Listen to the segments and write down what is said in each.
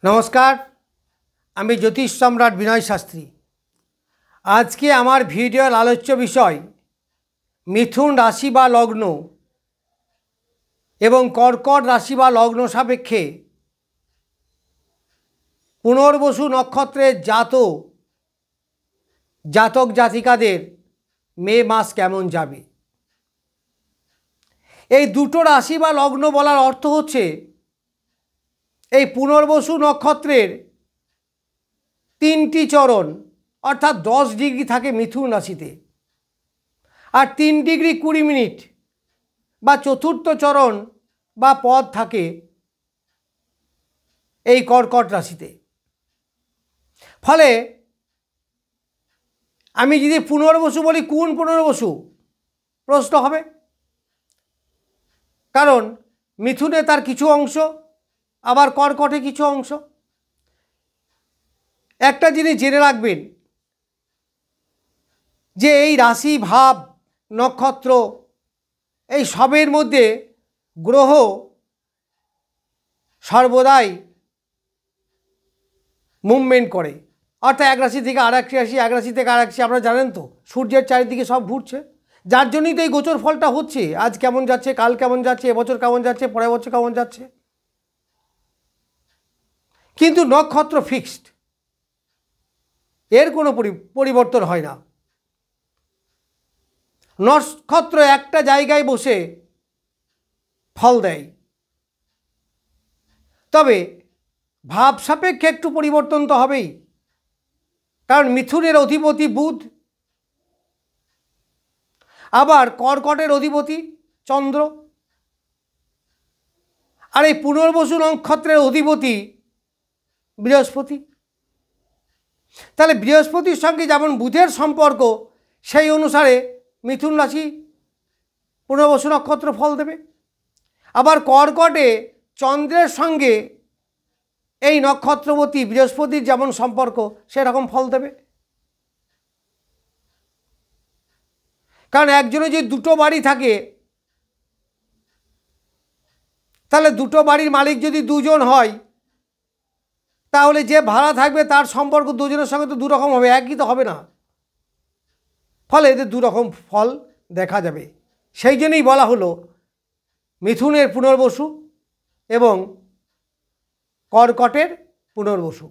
नमस्कार आमी ज्योतिष सम्राट विनय शास्त्री। आज के आमार भिडियोर आलोच्य विषय मिथुन राशि बा लग्न एवं कर्कट राशि बा लग्न सापेक्षे पुनर्वसु नक्षत्रेर जातक जातिकादेर मे मास केमन जाबे। এই দুটো রাশি বা লগ্ন বলার অর্থ হচ্ছে এই পুনর্বসু নক্ষত্রের তিনটি চরণ অর্থাৎ 10 ডিগ্রি থাকে মিথুন রাশিতে আর 3 ডিগ্রি 20 মিনিট বা চতুর্থ চরণ বা পদ থাকে এই কর্কট রাশিতে। ফলে আমি যদি পুনর্বসু বলি কোন পুনর্বসু প্রশ্ন হবে, কারণ মিথুনে তার কিছু অংশ আবার কর্কটে কিছু অংশ। একটা জিনিস জেনে রাখবেন যে এই রাশি ভাব নক্ষত্র এই সবের মধ্যে গ্রহ সর্বদাই মুভমেন্ট করে, অর্থাৎ এক রাশি থেকে আর এক রাশি, এক রাশি থেকে আর এক রাশি। আপনারা জানেন তো সূর্যের চারিদিকে সব ঘুরছে, যার জন্যই তো এই গোচর ফলটা হচ্ছে। আজ কেমন যাচ্ছে, কাল কেমন যাচ্ছে, এবছর কেমন যাচ্ছে, পরের বছর কেমন যাচ্ছে। কিন্তু নক্ষত্র ফিক্সড, এর কোনো পরিবর্তন হয় না। নক্ষত্র একটা জায়গায় বসে ফল দেয়, তবে ভাব সাপেক্ষে একটু পরিবর্তন তো হবেই, কারণ মিথুনের অধিপতি বুধ, আবার কর্কটের অধিপতি চন্দ্র, আর এই পুনর্বসু নক্ষত্রের অধিপতি বৃহস্পতি। তাহলে বৃহস্পতির সঙ্গে যেমন বুধের সম্পর্ক, সেই অনুসারে মিথুন রাশি পুনর্বসু নক্ষত্র ফল দেবে। আবার কর্কটে চন্দ্রের সঙ্গে এই নক্ষত্রবতী বৃহস্পতির যেমন সম্পর্ক সেরকম ফল দেবে। কারণ একজনে যদি দুটো বাড়ি থাকে, তাহলে দুটো বাড়ির মালিক যদি দুজন হয়, তাহলে যে ভাড়া থাকবে তার সম্পর্ক দুজনের সঙ্গে তো দুরকম হবে, একই তো হবে না। ফলে এদের দুরকম ফল দেখা যাবে। সেই জন্যই বলা হলো মিথুনের পুনর্বসু এবং কর্কটের পুনর্বসু।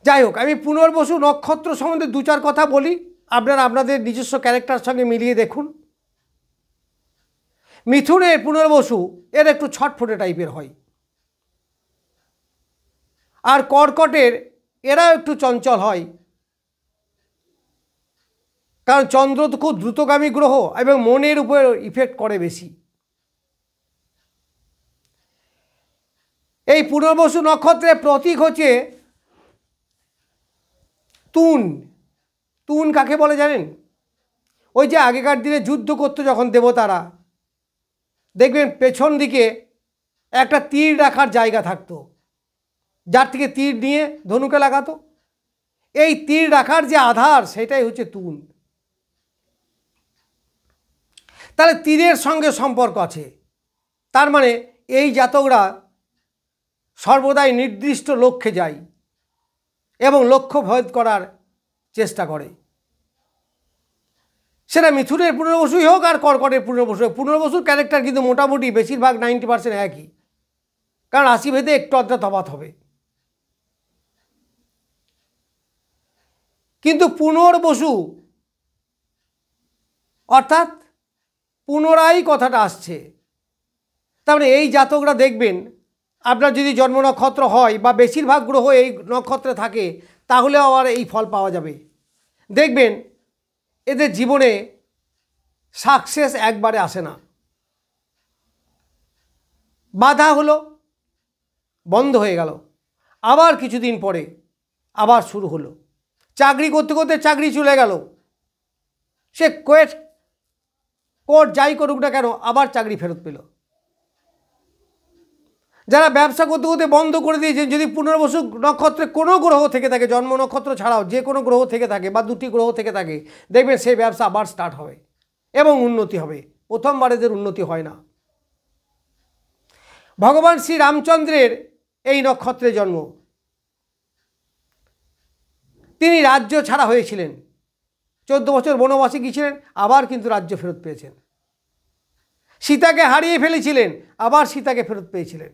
যাই হোক, আমি পুনর্বসু নক্ষত্র সম্বন্ধে দু চার কথা বলি, আপনারা আপনাদের নিজস্ব ক্যারেক্টার সঙ্গে মিলিয়ে দেখুন। মিথুনের পুনর্বসু এর একটু ছটফটে টাইপের হয়, আর কর্কটের এরা একটু চঞ্চল হয়, কারণ চন্দ্র তো খুব দ্রুতগামী গ্রহ এবং মনের উপর ইফেক্ট করে বেশি। এই পুনর্বসু নক্ষত্রের প্রতীক হচ্ছে তুন। তুন কাকে বলে জানেন? ওই যে আগেকার দিনে যুদ্ধ করতো যখন দেবতারা, দেখবেন পেছন দিকে একটা তীর রাখার জায়গা থাকতো, যার থেকে তীর নিয়ে ধনুকে লাগাতো। এই তীর রাখার যে আধার সেটাই হচ্ছে তুন। তাহলে তীরের সঙ্গে সম্পর্ক আছে। তার মানে এই জাতকরা সর্বদাই নির্দিষ্ট লক্ষ্যে যায় এবং লক্ষ্য ভেদ করার চেষ্টা করে। সেটা মিথুনের পুনর্বসুই হোক আর কর্কটের পুনর্বসু হোক, পুনর্বসুর ক্যারেক্টার কিন্তু মোটামুটি বেশিরভাগ 90% একই, কারণ রাশিভেদে একটু আধটা তফাৎ হবে। কিন্তু পুনর্বসু অর্থাৎ পুনরায় কথাটা আসছে। তার মানে এই জাতকরা দেখবেন, আপনার যদি জন্ম নক্ষত্র হয় বা বেশিরভাগ গ্রহ এই নক্ষত্রে থাকে, তাহলে আবার এই ফল পাওয়া যাবে। দেখবেন এদের জীবনে সাকসেস একবারে আসে না, বাধা হলো, বন্ধ হয়ে গেল, আবার কিছুদিন পরে আবার শুরু হলো। চাকরি করতে করতে চাকরি চলে গেল, সে কোর্ট যাই করুক না কেন আবার চাকরি ফেরত পেল। যারা ব্যবসা করতে করতে বন্ধ করে দিয়েছে, যদি পুনর্বসু নক্ষত্রে কোনো গ্রহ থেকে থাকে, জন্ম নক্ষত্র ছাড়াও যে কোনো গ্রহ থেকে থাকে বা দুটি গ্রহ থেকে থাকে, দেখবেন সেই ব্যবসা আবার স্টার্ট হবে এবং উন্নতি হবে। প্রথমবার এদের উন্নতি হয় না। ভগবান শ্রী রামচন্দ্রের এই নক্ষত্রে জন্ম, তিনি রাজ্য ছাড়া হয়েছিলেন, 14 বছর বনবাসে গিয়েছিলেন, আবার কিন্তু রাজ্য ফেরত পেয়েছেন। সীতাকে হারিয়ে ফেলেছিলেন, আবার সীতাকে ফেরত পেয়েছিলেন।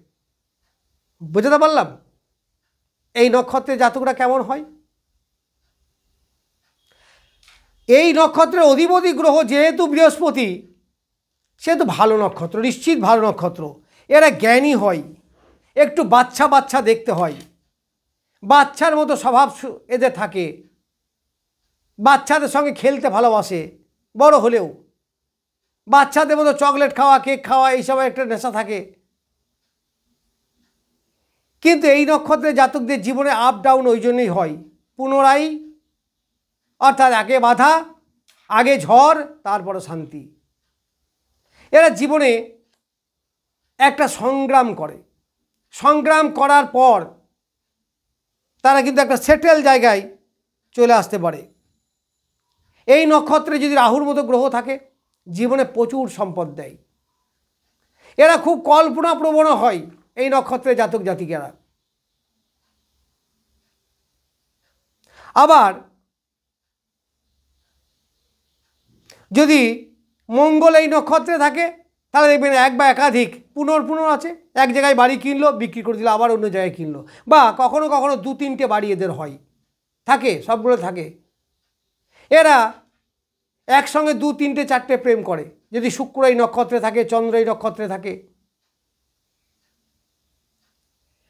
বুঝতে পারলাম এই নক্ষত্রের জাতকরা কেমন হয়। এই নক্ষত্রের অধিপতি গ্রহ যেহেতু বৃহস্পতি, সেহেতু ভালো নক্ষত্র, নিশ্চিত ভালো নক্ষত্র। এরা জ্ঞানী হয়, একটু বাচ্চা বাচ্চা দেখতে হয়, বাচ্চার মতো স্বভাব এদের থাকে, বাচ্চাদের সঙ্গে খেলতে ভালোবাসে, বড় হলেও বাচ্চাদের মতো চকলেট খাওয়া, কেক খাওয়া, এইসব একটা নেশা থাকে। কিন্তু এই নক্ষত্রের জাতকদের জীবনে আপ ডাউন ওই জন্যই হয়, পুনরায়, অর্থাৎ আগে বাধা, আগে ঝড়, তারপরে শান্তি। এরা জীবনে একটা সংগ্রাম করে, সংগ্রাম করার পর তারা কিন্তু একটা সেটেল জায়গায় চলে আসতে পারে। এই নক্ষত্রে যদি রাহুর মতো গ্রহ থাকে, জীবনে প্রচুর সম্পদ দেয়। এরা খুব কল্পনাপ্রবণ হয় এই নক্ষত্রের জাতক জাতিকেরা। আবার যদি মঙ্গল এই নক্ষত্রে থাকে, তাহলে দেখবেন এক বা একাধিক পুনর আছে, এক জায়গায় বাড়ি কিনলো, বিক্রি করে দিল, আবার অন্য জায়গায় কিনলো, বা কখনো কখনো 2-3টে বাড়ি এদের হয়, থাকে, সবগুলো থাকে। এরা একসঙ্গে 2-3-4টে প্রেম করে, যদি শুক্র এই নক্ষত্রে থাকে, চন্দ্র এই নক্ষত্রে থাকে।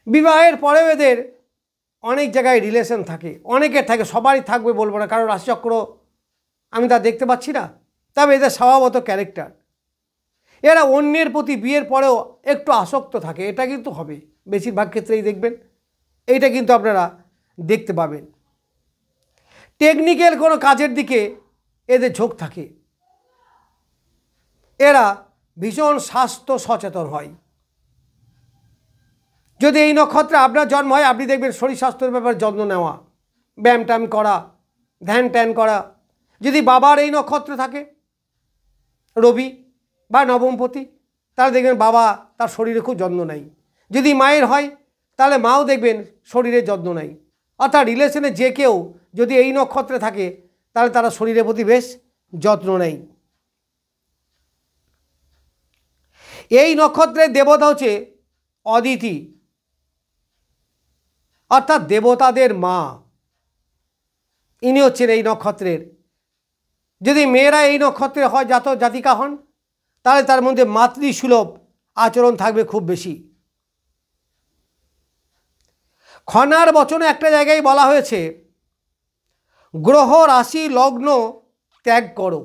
বিবাহের পরেও এদের অনেক জায়গায় রিলেশন থাকে, অনেকের থাকে, সবারই থাকবে বলবো না, কারণ রাশিচক্র আমি তা দেখতে পাচ্ছি না, তবে এদের স্বভাবত ক্যারেক্টার। এরা অন্যের প্রতি বিয়ের পরেও একটু আসক্ত থাকে, এটা কিন্তু হবে, বেশিরভাগ ক্ষেত্রেই দেখবেন, এইটা কিন্তু আপনারা দেখতে পাবেন। টেকনিক্যাল কোনো কাজের দিকে এদের ঝোঁক থাকে। এরা ভীষণ স্বাস্থ্য সচেতন হয়। যদি এই নক্ষত্রে আপনার জন্ম হয়, আপনি দেখবেন শরীর স্বাস্থ্যের ব্যাপারে যত্ন নেওয়া, ব্যায়াম ট্যায়াম করা, ধ্যান ট্যান করা। যদি বাবার এই নক্ষত্রে থাকে, রবি বা নবমপতি, তাহলে দেখবেন বাবা তার শরীরে খুব যত্ন নেয়। যদি মায়ের হয়, তাহলে মাও দেখবেন শরীরের যত্ন নেয়। অর্থাৎ রিলেশনে যে কেউ যদি এই নক্ষত্রে থাকে, তাহলে তারা শরীরের প্রতি বেশ যত্ন নেয়। এই নক্ষত্রের দেবতা হচ্ছে অদিতি, অর্থাৎ দেবতাদের মা, ইনি হচ্ছেন এই নক্ষত্রের। যদি মেয়েরা এই নক্ষত্রে হয়, জাতিকা হন, তাহলে তার মধ্যে মাতৃসুলভ আচরণ থাকবে খুব বেশি। খনার বচনে একটা জায়গায় বলা হয়েছে, গ্রহ রাশি লগ্ন ত্যাগ করো,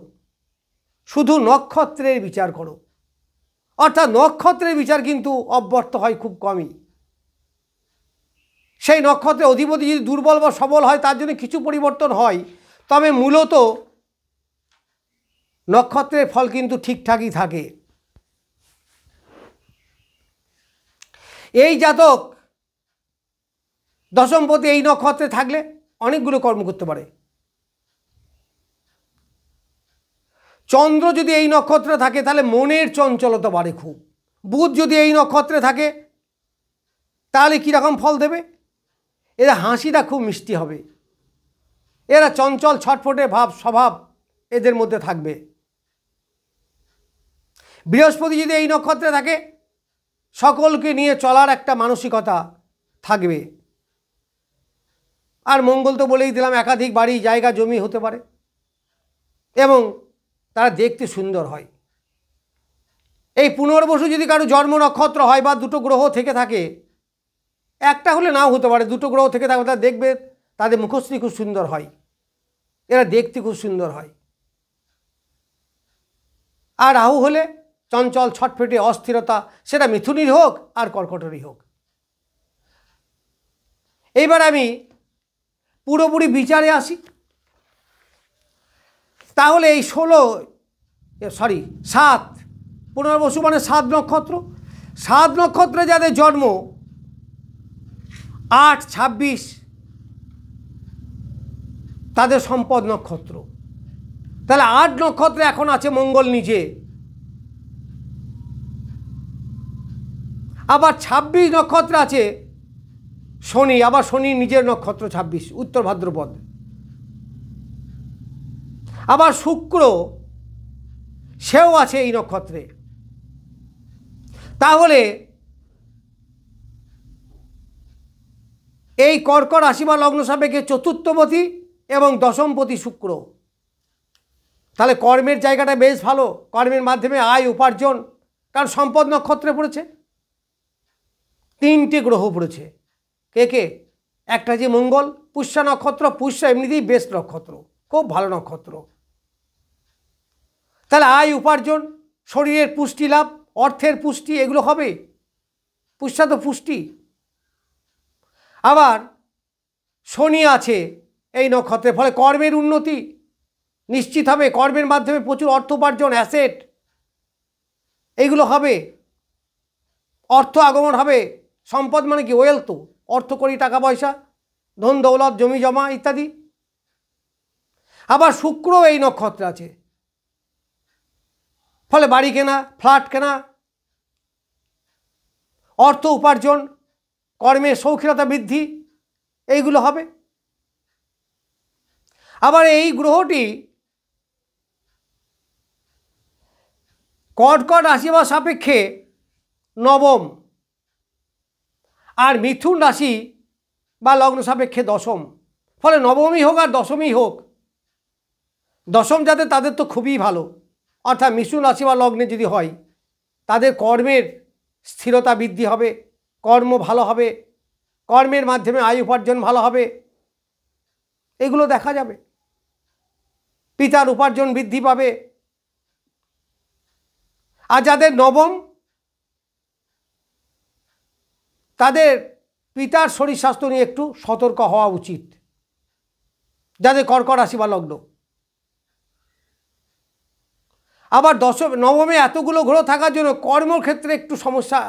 শুধু নক্ষত্রের বিচার করো। অর্থাৎ নক্ষত্রের বিচার কিন্তু অব্যর্থ হয় খুব কমই। সেই নক্ষত্রের অধিপতি যদি দুর্বল বা সবল হয়, তার জন্য কিছু পরিবর্তন হয়, তবে মূলত নক্ষত্রের ফল কিন্তু ঠিকঠাকই থাকে। এই জাতক দশমপতি এই নক্ষত্রে থাকলে অনেকগুলো কর্ম করতে পারে। চন্দ্র যদি এই নক্ষত্রে থাকে, তাহলে মনের চঞ্চলতা বাড়ে খুব। বুধ যদি এই নক্ষত্রে থাকে, তাহলে কীরকম ফল দেবে? এরা হাসিটা খুব মিষ্টি হবে, এরা চঞ্চল ছটফটে ভাব স্বভাব এদের মধ্যে থাকবে। বৃহস্পতি যদি এই নক্ষত্রে থাকে, সকলকে নিয়ে চলার একটা মানসিকতা থাকবে। আর মঙ্গল তো বলেই দিলাম, একাধিক বাড়ি জায়গা জমি হতে পারে, এবং তারা দেখতে সুন্দর হয়। এই পুনর্বসু যদি কারো জন্ম নক্ষত্র হয়, বা দুটো গ্রহ থেকে থাকে, একটা হলে নাও হতে পারে, দুটো গ্রহ থেকে থাকে, তারা দেখবে তাদের মুখশ্রী খুব সুন্দর হয়, এরা দেখতে খুব সুন্দর হয়। আর রাহু হলে চঞ্চল ছটফটে অস্থিরতা, সেটা মিথুনেরই হোক আর কর্কটেরই হোক। এইবার আমি পুরোপুরি বিচারে আসি। তাহলে এই 7 পুনর্বসু মানে 7 নক্ষত্র। 7 নক্ষত্রে যাদের জন্ম 8, 26 তাদের সম্পদ নক্ষত্র। তাহলে 8 নক্ষত্রে এখন আছে মঙ্গল নিজে। আবার 26 নক্ষত্রে আছে শনি, আবার শনি নিজের নক্ষত্র 26 উত্তর ভাদ্রপদ। আবার শুক্র সেও আছে এই নক্ষত্রে। তাহলে এই কর্কট রাশি বা লগ্ন সাপেক্ষে চতুর্থপতি এবং দশমপতি শুক্র, তাহলে কর্মের জায়গাটা বেশ ভালো, কর্মের মাধ্যমে আয় উপার্জন, কারণ সম্পদ নক্ষত্রে পড়েছে। 3টে গ্রহ পড়েছে, কে কে? একটা যে মঙ্গল, পুষ্যা নক্ষত্র, পুষ্যা এমনিতেই বেস্ট নক্ষত্র, খুব ভালো নক্ষত্র। তাহলে আয় উপার্জন, শরীরের পুষ্টি লাভ, অর্থের পুষ্টি, এগুলো হবে। পুষ্যা তো পুষ্টি। আবার শনি আছে এই নক্ষত্রের, ফলে কর্মের উন্নতি নিশ্চিত হবে, কর্মের মাধ্যমে প্রচুর অর্থ উপার্জন, অ্যাসেট এইগুলো হবে, অর্থ আগমন হবে। সম্পদ মানে কি? ওয়েলথ, অর্থ করি, টাকা পয়সা, ধন দৌলত, জমি জমা ইত্যাদি। আবার শুক্র এই নক্ষত্রে আছে, ফলে বাড়ি কেনা, ফ্ল্যাট কেনা, অর্থ উপার্জন, কর্মের শৌখিনতা বৃদ্ধি, এইগুলো হবে। আবার এই গ্রহটি কর্কট রাশি বা সাপেক্ষে নবম, আর মিথুন রাশি বা লগ্ন সাপেক্ষে দশম। ফলে নবমই হোক আর দশমই হোক, দশম যাদের তাদের তো খুবই ভালো। অর্থাৎ মিথুন রাশি বা লগ্নে যদি হয়, তাদের কর্মের স্থিরতা বৃদ্ধি হবে, কর্ম ভালো হবে, কর্মের মাধ্যমে আয় উপার্জন ভালো হবে, এগুলো দেখা যাবে। পিতার উপার্জন বৃদ্ধি পাবে। আর যাদের নবম, তাদের পিতার শরীর স্বাস্থ্য নিয়ে একটু সতর্ক হওয়া উচিত, যাদের কর্কট রাশি বা লগ্ন। আবার নবমে এতগুলো গ্রহ থাকার জন্য কর্মক্ষেত্রে একটু সমস্যা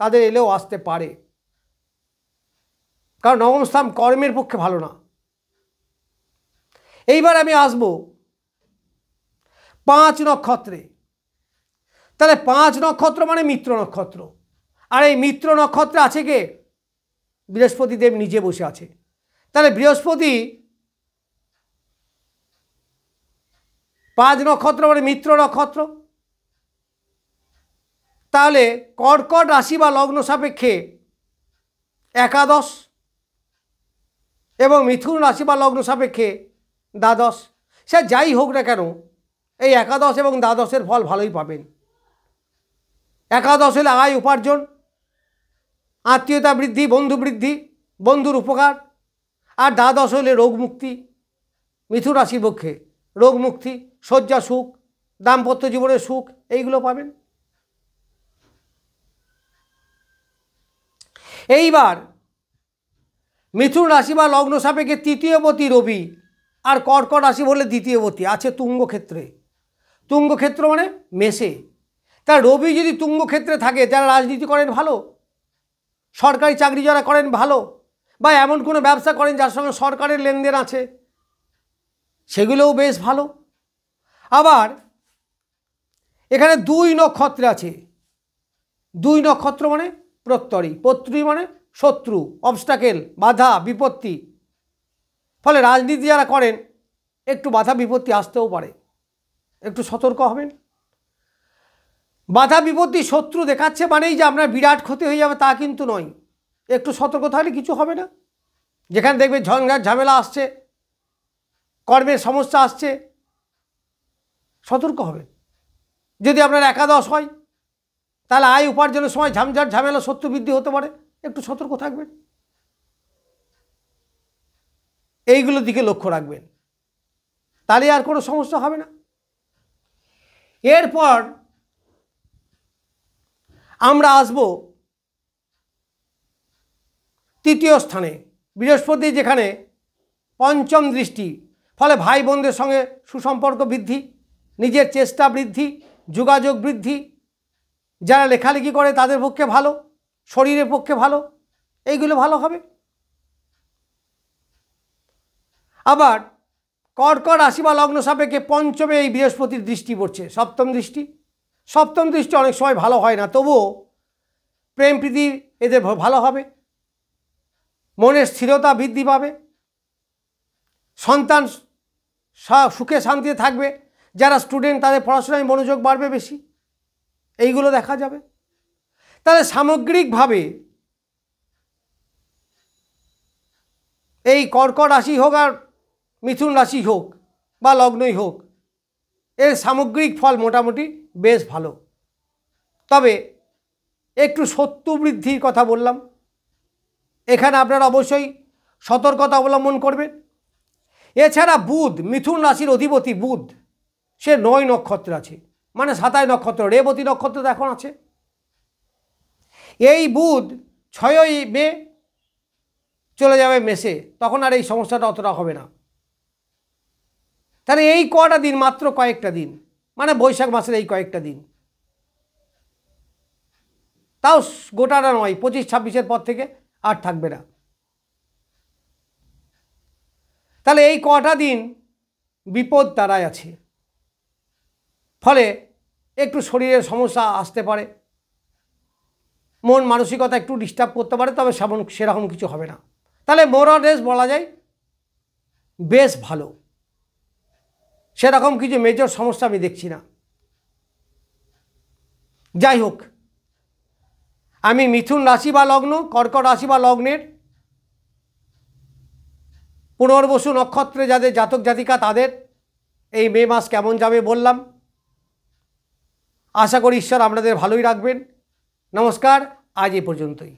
তাদের এলেও আসতে পারে, কারণ নবম স্থান কর্মের পক্ষে ভালো না। এইবার আমি আসব 5 নক্ষত্রে। তাহলে 5 নক্ষত্র মানে মিত্র নক্ষত্র, আর এই মিত্র নক্ষত্রে আছে কে? বৃহস্পতি দেব নিজে বসে আছে। তাহলে বৃহস্পতি 5 নক্ষত্র মানে মিত্র নক্ষত্র। তাহলে কর্কট রাশি বা লগ্ন সাপেক্ষে একাদশ এবং মিথুন রাশি বা লগ্ন সাপেক্ষে দ্বাদশ। সে যাই হোক না কেন, এই একাদশ এবং দ্বাদশের ফল ভালোই পাবেন। একাদশ হলে আয় উপার্জন, আত্মীয়তা বৃদ্ধি, বন্ধু বৃদ্ধি, বন্ধুর উপকার। আর দ্বাদশ হলে রোগ মুক্তি, মিথুন রাশির পক্ষে রোগ মুক্তি, শয্যা সুখ, দাম্পত্য জীবনের সুখ, এইগুলো পাবেন। এইবার মিথুন রাশি বা লগ্ন সাপেক্ষে তৃতীয়পতি রবি, আর কর্কট রাশি বললে দ্বিতীয়পতি আছে তুঙ্গক্ষেত্রে। তুঙ্গক্ষেত্র মানে মেষে। তা রবি যদি তুঙ্গক্ষেত্রে থাকে, যারা রাজনীতি করেন ভালো, সরকারি চাকরি যারা করেন ভালো, বা এমন কোনো ব্যবসা করেন যার সঙ্গে সরকারের লেনদেন আছে, সেগুলোও বেশ ভালো। আবার এখানে 2 নক্ষত্রে আছে। 2 নক্ষত্র মানে প্রত্যরী, প্রত্যরী মানে শত্রু, অবস্টাকেল, বাধা বিপত্তি। ফলে রাজনীতি যারা করেন একটু বাধা বিপত্তি আসতেও পারে, একটু সতর্ক হবেন। বাধা বিপত্তি শত্রু দেখাচ্ছে মানেই যে আপনার বিরাট ক্ষতি হয়ে যাবে তা কিন্তু নয়, একটু সতর্ক থাকলে কিছু হবে না। যেখানে দেখবে ঝঞ্ঝাট ঝামেলা আসছে, কর্মের সমস্যা আসছে, সতর্ক হবেন। যদি আপনার একাদশ হয়, তাহলে আয় উপার্জনের সময় ঝঞ্ঝাট ঝামেলা শত্রু বৃদ্ধি হতে পারে, একটু সতর্ক থাকবেন। এইগুলোর দিকে লক্ষ্য রাখবেন, তাহলে আর কোনো সমস্যা হবে না। এরপর আমরা আসব তৃতীয় স্থানে, বৃহস্পতি যেখানে পঞ্চম দৃষ্টি, ফলে ভাই বোনদের সঙ্গে সুসম্পর্ক বৃদ্ধি, নিজের চেষ্টা বৃদ্ধি, যোগাযোগ বৃদ্ধি। যারা লেখালেখি করে তাদের পক্ষে ভালো, শরীরের পক্ষে ভালো, এইগুলো ভালো হবে। আবার কর্কট রাশি বা লগ্ন সাপেক্ষে পঞ্চমে এই বৃহস্পতির দৃষ্টি পড়ছে, সপ্তম দৃষ্টি। সপ্তম দৃষ্টি অনেক সময় ভালো হয় না, তবুও প্রেম প্রীতি এদের ভালো হবে। মনের স্থিরতা বৃদ্ধি পাবে, সন্তান সুখে শান্তিতে থাকবে, যারা স্টুডেন্ট তাদের পড়াশোনায় মনোযোগ বাড়বে বেশি, এইগুলো দেখা যাবে। তাহলে সামগ্রিকভাবে এই কর্কট রাশি হোক আর মিথুন রাশি হোক বা লগ্নই হোক, এর সামগ্রিক ফল মোটামুটি বেশ ভালো। তবে একটু শত্রু বৃদ্ধির কথা বললাম, এখানে আপনারা অবশ্যই সতর্কতা অবলম্বন করবেন। এছাড়া বুধ, মিথুন রাশির অধিপতি বুধ, সে 9 নক্ষত্র আছে, মানে 27 নক্ষত্র, রেবতী নক্ষত্র তো এখন আছে। এই বুধ 6ই মে চলে যাবে মেষে, তখন আর এই সমস্যাটা অতটা হবে না। তাহলে এই কটা দিন, মাত্র কয়েকটা দিন, মানে বৈশাখ মাসের এই কয়েকটা দিন, তাও গোটাটা নয়, 25-26-এর পর থেকে আর থাকবে না। তাহলে এই কটা দিন বিপদ তারাই আছে, ফলে একটু শরীরের সমস্যা আসতে পারে, মন মানসিকতা একটু ডিস্টার্ব করতে পারে, তবে সেরকম কিছু হবে না। তাহলে মোরালেস বলা যায় বেশ ভালো, সেরকম কিছু মেজর সমস্যা আমি দেখছি না। যাই হোক, আমি মিথুন রাশি বা লগ্ন, কর্কট রাশি বা লগ্নের পুনর্বসু নক্ষত্রে যাদের জাতক জাতিকা, তাদের এই মে মাস কেমন যাবে বললাম। আশা করি ঈশ্বর আপনাদের ভালোই রাখবেন। নমস্কার, আজ এ পর্যন্তই।